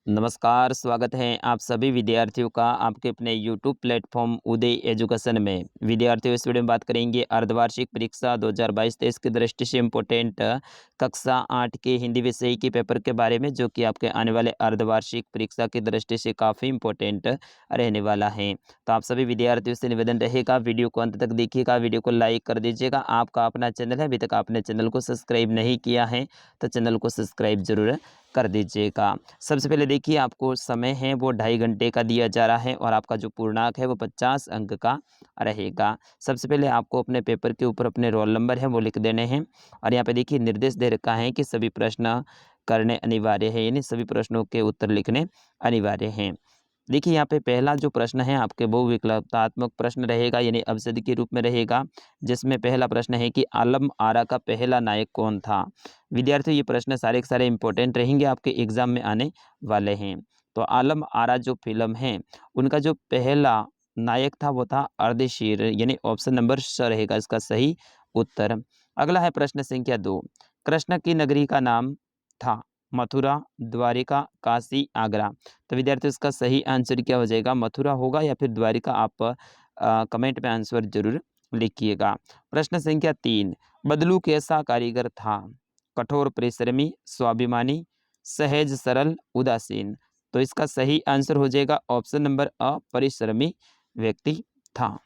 नमस्कार, स्वागत है आप सभी विद्यार्थियों का आपके अपने यूट्यूब प्लेटफॉर्म उदय एजुकेशन में। विद्यार्थियों, इस वीडियो में बात करेंगे अर्धवार्षिक परीक्षा 2022-23 की दृष्टि से इम्पोर्टेंट कक्षा 8 के हिंदी विषय के पेपर के बारे में, जो कि आपके आने वाले अर्धवार्षिक परीक्षा की दृष्टि से काफ़ी इम्पोर्टेंट रहने वाला है। तो आप सभी विद्यार्थियों से निवेदन रहेगा, वीडियो को अंत तक देखिएगा, वीडियो को लाइक कर दीजिएगा। आपका अपना चैनल है, अभी तक आपने चैनल को सब्सक्राइब नहीं किया है तो चैनल को सब्सक्राइब जरूर कर दीजिएगा। सबसे पहले देखिए, आपको समय है वो 2.5 घंटे का दिया जा रहा है और आपका जो पूर्णांक है वो 50 अंक का रहेगा। सबसे पहले आपको अपने पेपर के ऊपर अपने रोल नंबर है वो लिख देने हैं और यहाँ पे देखिए निर्देश दे रखा है कि सभी प्रश्न करने अनिवार्य है, यानी सभी प्रश्नों के उत्तर लिखने अनिवार्य हैं। देखिए यहाँ पे पहला जो प्रश्न है आपके बहुविकल्पात्मक प्रश्न रहेगा, यानी अवसाद के रूप में रहेगा, जिसमें पहला प्रश्न है कि आलम आरा का पहला नायक कौन था। विद्यार्थियों, ये प्रश्न सारे के सारे इंपॉर्टेंट रहेंगे, आपके एग्जाम में आने वाले हैं। तो आलम आरा जो फिल्म है उनका जो पहला नायक था वो था अर्धशीर, यानी ऑप्शन नंबर स रहेगा इसका सही उत्तर। अगला है प्रश्न संख्या 2। कृष्ण की नगरी का नाम था मथुरा, द्वारिका, काशी, आगरा। तो विद्यार्थियों, इसका सही आंसर क्या हो जाएगा, मथुरा होगा या फिर द्वारिका। आप कमेंट में आंसर जरूर लिखिएगा। प्रश्न संख्या 3। बदलू कैसा कारीगर था, कठोर परिश्रमी, स्वाभिमानी, सहज सरल, उदासीन। तो इसका सही आंसर हो जाएगा ऑप्शन नंबर अ, परिश्रमी व्यक्ति था।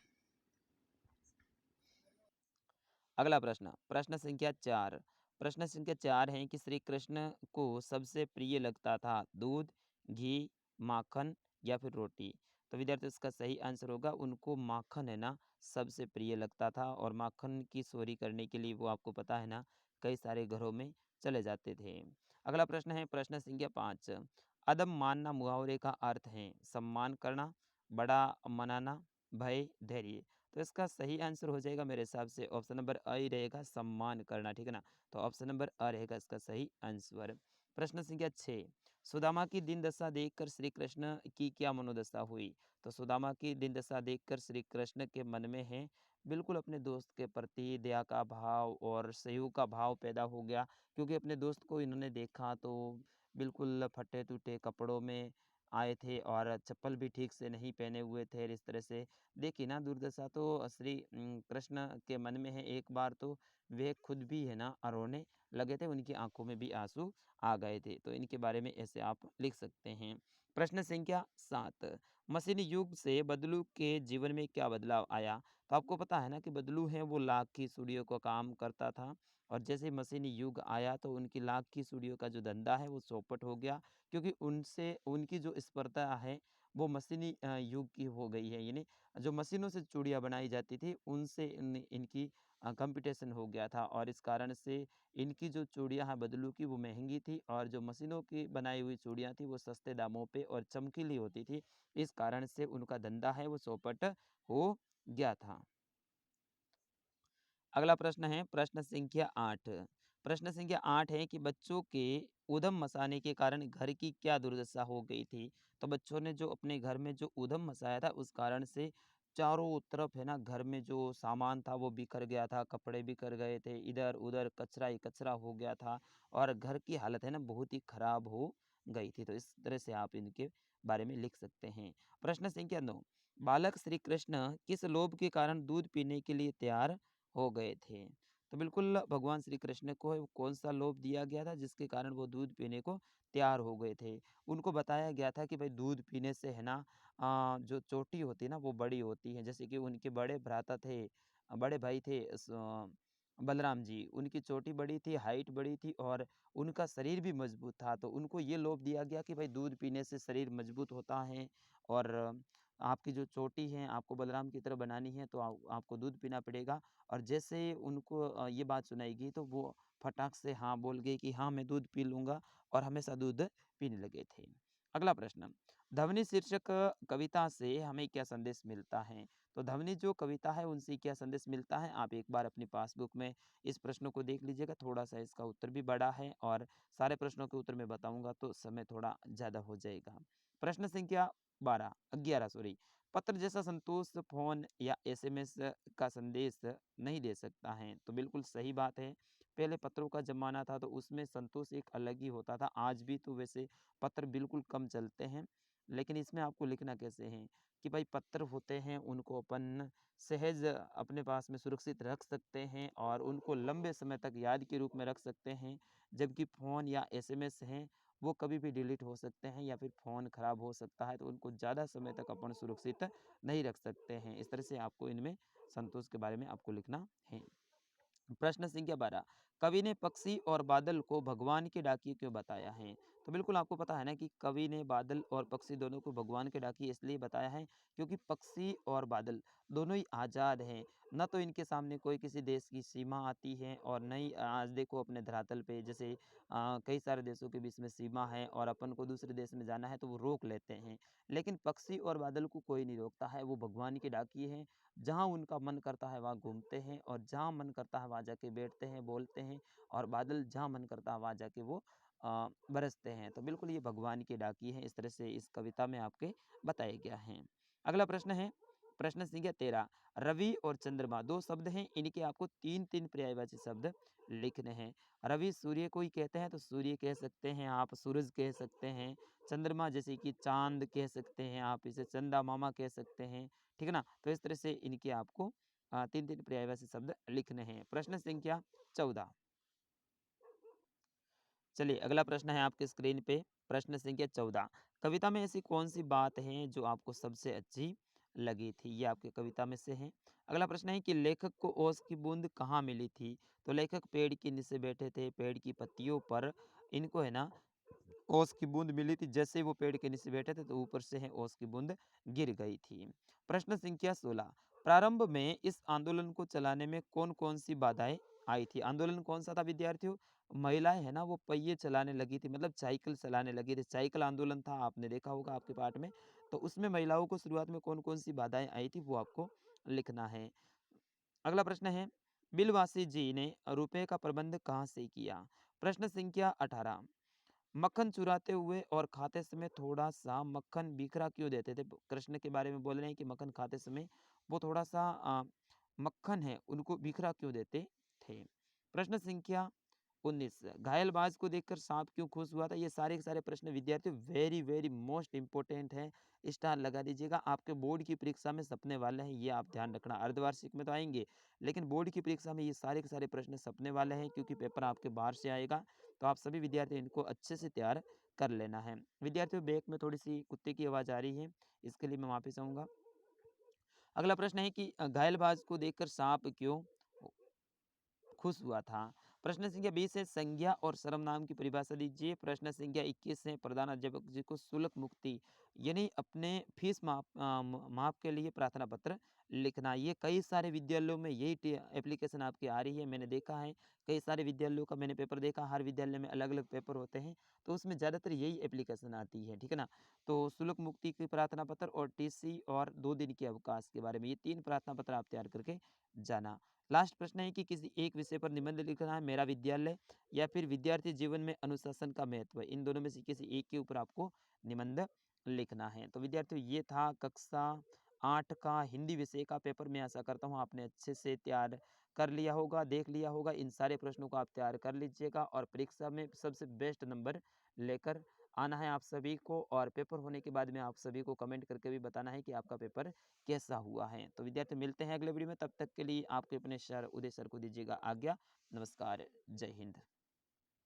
अगला प्रश्न, प्रश्न संख्या 4। प्रश्न संख्या 4 है कि श्री कृष्ण को सबसे प्रिय लगता था दूध, घी, माखन या फिर रोटी। तो विद्यार्थी, इसका सही आंसर होगा उनको माखन है ना सबसे प्रिय लगता था, और माखन की चोरी करने के लिए वो आपको पता है ना कई सारे घरों में चले जाते थे। अगला प्रश्न है प्रश्न संख्या 5। अदम मानना मुहावरे का अर्थ है सम्मान करना, बड़ा मनाना, भय, धैर्य। तो इसका सही आंसर हो जाएगा मेरे हिसाब से ऑप्शन नंबर अ ही रहेगा, सम्मान करना, ठीक है ना। तो ऑप्शन नंबर अ रहेगा इसका सही आंसर। प्रश्न संख्या 6। सुदामा की दिन दशा देखकर श्री कृष्ण की क्या मनोदशा हुई। तो सुदामा की दिन दशा देखकर श्री कृष्ण के मन में है बिल्कुल अपने दोस्त के प्रति दया का भाव और सहयोग का भाव पैदा हो गया, क्योंकि अपने दोस्त को इन्होंने देखा तो बिल्कुल फटे टूटे कपड़ों में आए थे और चप्पल भी ठीक से नहीं पहने हुए थे। इस तरह से देखिए ना दुर्दशा तो श्री कृष्ण के मन में है। एक बार तो वे खुद भी है ना रोने लगे थे, उनकी आंखों में भी आंसू आ गए थे। तो इनके बारे में ऐसे आप लिख सकते हैं। प्रश्न संख्या 7। मशीनी युग से बदलू के जीवन में क्या बदलाव आया। तो आपको पता है ना कि बदलू है वो लाख की चूड़ियों का काम करता था, और जैसे मशीनी युग आया तो उनकी लाख की चूड़ियों का जो धंधा है वो चौपट हो गया, क्योंकि उनसे उनकी जो स्पर्धा है वो मशीनी युग की हो गई है, यानी जो मशीनों से चूड़ियाँ बनाई जाती थी उनसे इनकी कंपटीशन हो गया था, और इस कारण से इनकी जो चूड़ियाँ हैं बदलू की वो महंगी थी, और जो मशीनों की बनाई हुई चूड़ियाँ थी वो सस्ते दामों पे और चमकीली होती थी। इस कारण से उनका धंधा है वो चौपट हो गया था। अगला प्रश्न है प्रश्न संख्या 8। प्रश्न संख्या 8 है कि बच्चों के उधम मचाने के कारण घर की क्या दुर्दशा हो गई थी। तो बच्चों ने जो अपने घर में जो उधम मचाया था उस कारण से चारों तरफ है ना घर में जो सामान था वो बिखर गया था, कपड़े बिखर गए थे, इधर उधर कचरा ही कचरा हो गया था, और घर की हालत है ना बहुत ही खराब हो गई थी। तो इस तरह से आप इनके बारे में लिख सकते हैं। प्रश्न संख्या 9। बालक श्री कृष्ण किस लोभ के कारण दूध पीने के लिए तैयार हो गए थे। तो बिल्कुल भगवान श्री कृष्ण को कौन सा लोभ दिया गया था जिसके कारण वो दूध पीने को तैयार हो गए थे। उनको बताया गया था कि भाई दूध पीने से है ना जो चोटी होती है ना वो बड़ी होती है, जैसे कि उनके बड़े भ्राता थे, बड़े भाई थे बलराम जी, उनकी चोटी बड़ी थी, हाइट बड़ी थी, और उनका शरीर भी मजबूत था। तो उनको ये लोभ दिया गया कि भाई दूध पीने से शरीर मजबूत होता है, और आपकी जो चोटी है आपको बलराम की तरह बनानी है तो आपको दूध पीना पड़ेगा। और जैसे उनको ये बात सुनाई गई तो वो फटाक से हाँ बोल गए कि हाँ मैं दूध पी लूँगा, और हमेशा दूध पीने लगे थे। अगला प्रश्न, ध्वनि शीर्षक कविता से हमें क्या संदेश मिलता है। तो ध्वनि जो कविता है उनसे क्या संदेश मिलता है, आप एक बार अपनी पासबुक में इस प्रश्न को देख लीजिएगा। थोड़ा सा इसका उत्तर भी बड़ा है और सारे प्रश्नों के उत्तर मैं बताऊंगा तो समय थोड़ा ज़्यादा हो जाएगा। प्रश्न संख्या 11 सॉरी। पत्र जैसा संतोष फोन या एसएमएस का संदेश नहीं दे सकता है। तो बिल्कुल सही बात है, पहले पत्रों का ज़माना था तो उसमें संतोष एक अलग ही होता था। आज भी तो वैसे पत्र बिल्कुल कम चलते हैं, लेकिन इसमें आपको लिखना कैसे है कि भाई पत्र होते हैं उनको अपन सहज अपने पास में सुरक्षित रख सकते हैं और उनको लंबे समय तक याद के रूप में रख सकते हैं। जबकि फ़ोन या एसएमएस हैं, वो कभी भी डिलीट हो सकते हैं या फिर फ़ोन ख़राब हो सकता है, तो उनको ज़्यादा समय तक अपन सुरक्षित नहीं रख सकते हैं। इस तरह से आपको इनमें संतोष के बारे में आपको लिखना है। प्रश्न संख्या 12, कवि ने पक्षी और बादल को भगवान के डाकिए क्यों बताया है? तो बिल्कुल आपको पता है ना कि कवि ने बादल और पक्षी दोनों को भगवान के डाकिए इसलिए बताया है क्योंकि पक्षी और बादल दोनों ही आज़ाद हैं। न तो इनके सामने कोई किसी देश की सीमा आती है और न ही आज देखो अपने धरातल पे जैसे कई सारे देशों के बीच में सीमा है और अपन को दूसरे देश में जाना है तो वो रोक लेते हैं। लेकिन पक्षी और बादल को कोई नहीं रोकता है, वो भगवान के डाकिए हैं। जहाँ उनका मन करता है वहाँ घूमते हैं और जहाँ मन करता है वहाँ जाके बैठते हैं, बोलते हैं और बादल जहाँ मन करता है वहाँ जाके वो बरसते हैं। तो बिल्कुल ये भगवान की डाकी है, इस तरह से इस कविता में आपके बताया गया है। अगला प्रश्न है, प्रश्न संख्या 13, रवि और चंद्रमा 2 शब्द हैं, इनके आपको 3-3 पर्यायवाची शब्द लिखने हैं। रवि सूर्य को ही कहते हैं तो सूर्य कह सकते हैं आप, सूरज कह सकते हैं। चंद्रमा जैसे कि चाँद कह सकते हैं आप, इसे चंदा मामा कह सकते हैं। ठीक है ना? तो इस तरह से इनके आपको 3-3 पर्यायवाची शब्द लिखने हैं। प्रश्न संख्या 14, चलिए अगला प्रश्न है आपके स्क्रीन पे, प्रश्न संख्या 14, कविता में ऐसी कौन-सी बात है जो आपको सबसे अच्छी लगी थी? ये आपकी कविता में से है। अगला प्रश्न है कि लेखक को ओस की बूँद कहाँ मिली थी? तो लेखक पेड़ के नीचे बैठे थे, पेड़ की पत्तियों पर इनको है ना ओस की बूँद मिली थी। जैसे ही वो पेड़ के नीचे बैठे थे तो ऊपर से है ओस की बूँद गिर गई थी। प्रश्न संख्या 16, प्रारंभ में इस आंदोलन को चलाने में कौन-कौन सी बाधाएँ आई थी? आंदोलन कौन-सा था विद्यार्थियों? महिलाएँ है ना वो पहिए चलाने लगी थी, मतलब साइकिल चलाने लगी थी। साइकिल आंदोलन था, आपने देखा होगा आपके पाठ में। तो उसमें महिलाओं को शुरुआत में कौन-कौन सी बाधाएँ आई थी वो आपको लिखना है। अगला प्रश्न है, बिलवासी जी ने रुपए का प्रबंध कहाँ से किया? प्रश्न संख्या 18, मक्खन चुराते हुए और खाते समय थोड़ा-सा मक्खन बिखरा क्यों देते थे? कृष्ण के बारे में बोल रहे हैं कि मक्खन खाते समय वो थोड़ा-सा मक्खन है उनको बिखरा क्यों देते थे? प्रश्न संख्या 19, घायलबाज को देखकर साँप क्यों खुश हुआ था? ये सारे के सारे प्रश्न विद्यार्थियों वेरी वेरी मोस्ट इम्पोर्टेंट हैं। स्टार लगा दीजिएगा, आपके बोर्ड की परीक्षा में सपने वाले हैं, ये आप ध्यान रखना। अर्धवार्षिक में तो आएँगे, लेकिन बोर्ड की परीक्षा में ये सारे के सारे प्रश्न सपने वाले हैं क्योंकि पेपर आपके बाहर से आएगा। तो आप सभी विद्यार्थी इनको अच्छे से तैयार कर लेना है। विद्यार्थियों बैक में थोड़ी-सी कुत्ते की आवाज़ आ रही है, इसके लिए मैं माफ़ी चाहूँगा। अगला प्रश्न है कि घायलबाज को देखकर साँप क्यों खुश हुआ था? प्रश्न संख्या 20 है, संज्ञा और सर्वनाम की परिभाषा दीजिए। प्रश्न संख्या 21 है, प्रधान अध्यापक जी को शुल्क मुक्ति यानी अपने फीस माफ़ के लिए प्रार्थना पत्र लिखना। ये कई सारे विद्यालयों में यही एप्लीकेशन आपकी आ रही है, मैंने देखा है। कई सारे विद्यालयों का मैंने पेपर देखा, हर विद्यालय में अलग-अलग पेपर होते हैं, तो उसमें ज़्यादातर यही एप्लीकेशन आती है, ठीक है ना? तो शुल्क मुक्ति की प्रार्थना पत्र और टीसी और 2 दिन के अवकाश के बारे में, ये 3 प्रार्थना पत्र आप तैयार करके जाना। लास्ट प्रश्न है कि किसी एक विषय पर निबंध लिखना है, मेरा विद्यालय या फिर विद्यार्थी जीवन में अनुशासन का महत्व। इन दोनों में से किसी एक के ऊपर आपको निबंध लिखना है। तो विद्यार्थियों ये था कक्षा 8 का हिंदी विषय का पेपर। मैं आशा करता हूँ आपने अच्छे से तैयार कर लिया होगा, देख लिया होगा। इन सारे प्रश्नों को आप तैयार कर लीजिएगा और परीक्षा में सबसे बेस्ट नंबर लेकर आना है आप सभी को, और पेपर होने के बाद में आप सभी को कमेंट करके भी बताना है कि आपका पेपर कैसा हुआ है। तो विद्यार्थी मिलते हैं अगले वीडियो में, तब तक के लिए आपके अपने सर उदय सर को दीजिएगा आज्ञा। नमस्कार, जय हिंद।